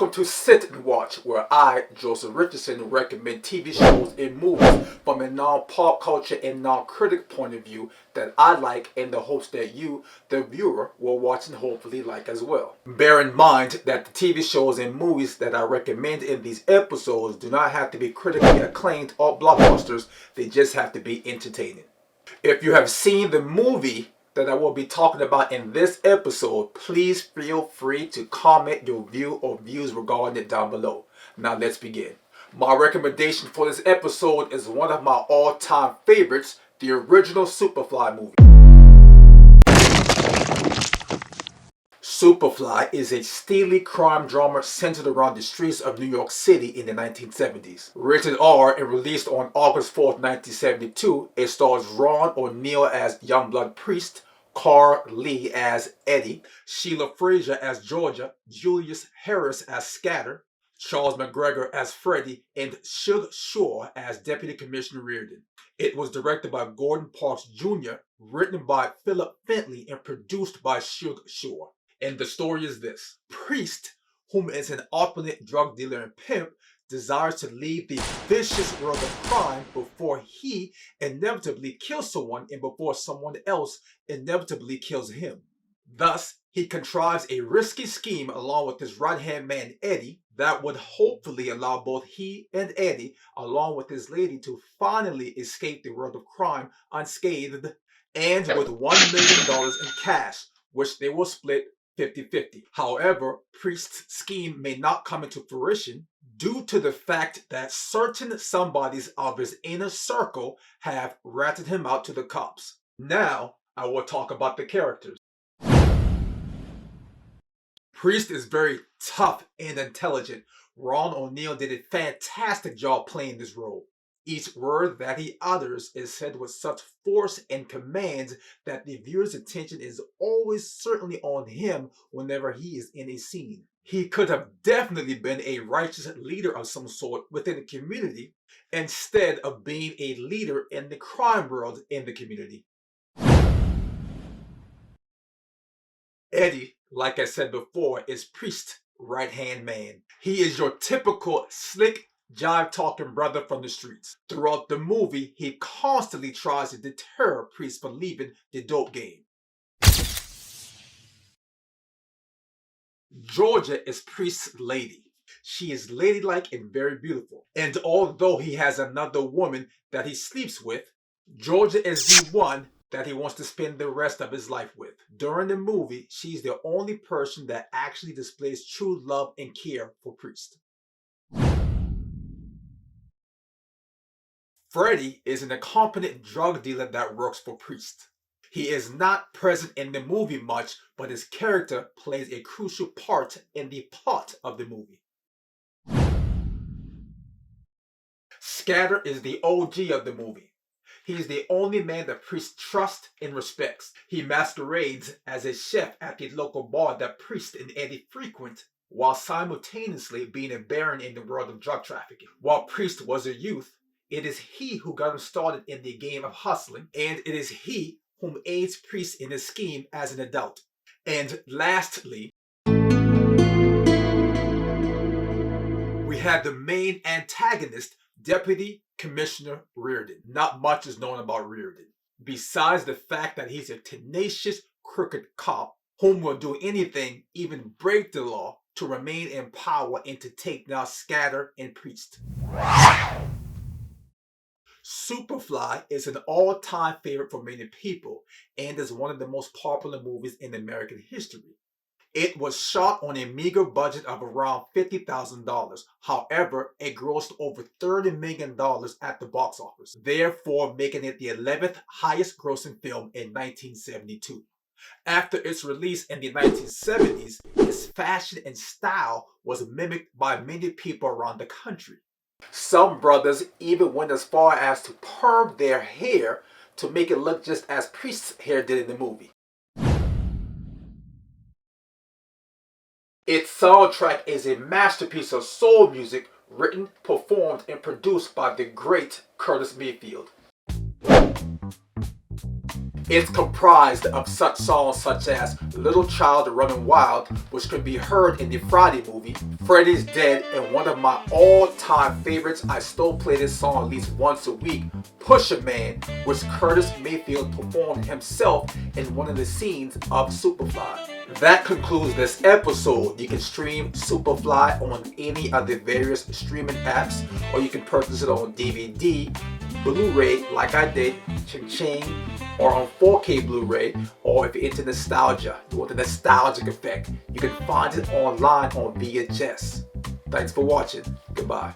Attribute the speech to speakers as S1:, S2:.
S1: Welcome to Sit and Watch, where I, Joseph Richardson, recommend TV shows and movies from a non-pop culture and non-critic point of view that I like in the hopes that you, the viewer, will watch and hopefully like as well. Bear in mind that the TV shows and movies that I recommend in these episodes do not have to be critically acclaimed or blockbusters, they just have to be entertaining. If you have seen the movie that I will be talking about in this episode, please feel free to comment your view or views regarding it down below. Now let's begin. My recommendation for this episode is one of my all-time favorites, the original Superfly movie. Superfly is a steely crime drama centered around the streets of New York City in the 1970s. Rated R and released on August 4th, 1972, it stars Ron O'Neal as Youngblood Priest, Carl Lee as Eddie, Sheila Fraser as Georgia, Julius Harris as Scatter, Charles McGregor as Freddie, and Suge Shaw as Deputy Commissioner Reardon. It was directed by Gordon Parks Jr., written by Philip Fentley, and produced by Suge Shaw. And the story is this. Priest, whom is an opulent drug dealer and pimp, desires to leave the vicious world of crime before he inevitably kills someone and before someone else inevitably kills him. Thus, he contrives a risky scheme along with his right-hand man Eddie that would hopefully allow both he and Eddie, along with his lady, to finally escape the world of crime unscathed and with $1 million in cash, which they will split 50-50. However, Priest's scheme may not come into fruition due to the fact that certain somebodies of his inner circle have ratted him out to the cops. Now, I will talk about the characters. Priest is very tough and intelligent. Ron O'Neal did a fantastic job playing this role. Each word that he utters is said with such force and command that the viewer's attention is always certainly on him whenever he is in a scene. He could have definitely been a righteous leader of some sort within the community instead of being a leader in the crime world in the community. Eddie, like I said before, is Priest's right-hand man. He is your typical slick, jive-talking brother from the streets. Throughout the movie, he constantly tries to deter Priest from leaving the dope game. Georgia is Priest's lady. She is ladylike and very beautiful. And although he has another woman that he sleeps with, Georgia is the one that he wants to spend the rest of his life with. During the movie, she's the only person that actually displays true love and care for Priest. Freddie is an incompetent drug dealer that works for Priest. He is not present in the movie much, but his character plays a crucial part in the plot of the movie. Scatter is the OG of the movie. He is the only man that Priest trusts and respects. He masquerades as a chef at the local bar that Priest and Eddie frequent, while simultaneously being a baron in the world of drug trafficking. While Priest was a youth, it is he who got him started in the game of hustling, and it is he whom aids Priest in his scheme as an adult. And lastly, we have the main antagonist, Deputy Commissioner Reardon. Not much is known about Reardon, besides the fact that he's a tenacious, crooked cop whom will do anything, even break the law, to remain in power and to take down Scatter and Priest. Superfly is an all-time favorite for many people and is one of the most popular movies in American history. It was shot on a meager budget of around $50,000. However, it grossed over $30 million at the box office, therefore making it the 11th highest grossing film in 1972. After its release in the 1970s, its fashion and style was mimicked by many people around the country. Some brothers even went as far as to perm their hair to make it look just as Priest's hair did in the movie. Its soundtrack is a masterpiece of soul music written, performed, and produced by the great Curtis Mayfield. It's comprised of such songs such as Little Child Running Wild, which can be heard in the Friday movie, Freddy's Dead, and one of my all-time favorites, I still play this song at least once a week, Pusher Man, which Curtis Mayfield performed himself in one of the scenes of Superfly. That concludes this episode. You can stream Superfly on any of the various streaming apps, or you can purchase it on DVD, Blu-ray, like I did, ching-ching, or on 4K Blu-ray, or if you're into nostalgia, you want the nostalgic effect, you can find it online on VHS. Thanks for watching. Goodbye.